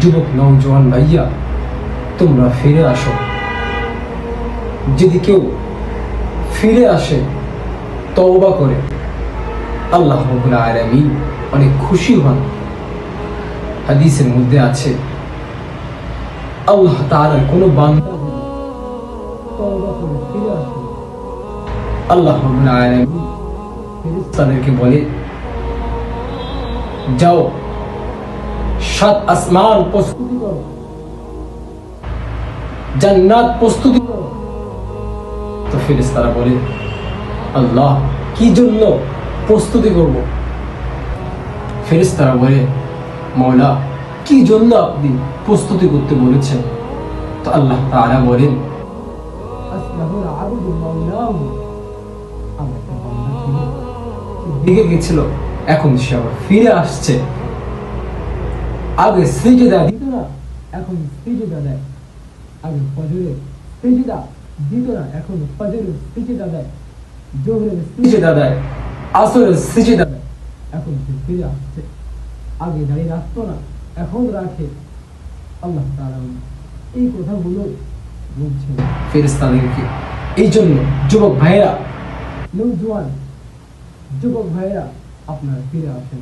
যুবক নওজোয়ান ভাইয়া, তোমরা ফিরে আসো। যদি কেউ ফিরে আসে তওবা করে, আল্লাহ রাব্বুল আলামিন অনেক খুশি হন। হাদিসের মধ্যে আছে, আল্লাহ তাআলার কোনো বান্দা তওবা করে ফিরে আসে, আল্লাহ রাব্বুল আলামিন ফেরেশতাদেরকে বলে, যাও 7 আসমান প্রস্তুতি করো, জান্নাত প্রস্তুতি করো। তো ফেরেশতারা বলে, আল্লাহ কি জন্য প্রস্তুতি করব? ফেরেশতারা বলে, মওলা কি জন্য আপনি প্রস্তুতি করতে বলেছেন? তো আল্লাহ তাআলা বলেন, আসলাহুল আবদু মাওলাহু, আমার একটা বান্দা ছিল, দিকে গেছিল, এখন সে আবার ফিরে আসছে। আগে সিজদা দিত না, এখন সিজদা দেয়। আগে ফজরে সিজদা দিত না, এখন ফজরে সিজদা দেয়। জোহরে সিজদা দেয়, আসরে সিজদা দেয়, এখন সে ফিরে আসছে। আগে দাঁড়িয়ে রাখতো না, এখন রাখে। আল্লাহ তাআলা এই কথাগুলো বলছেন ফেরেশতাদেরকে। এই জন্য যুবক ভাইরা, নওজোয়ান যুবক ভাইরা, আপনারা ফিরে আসেন।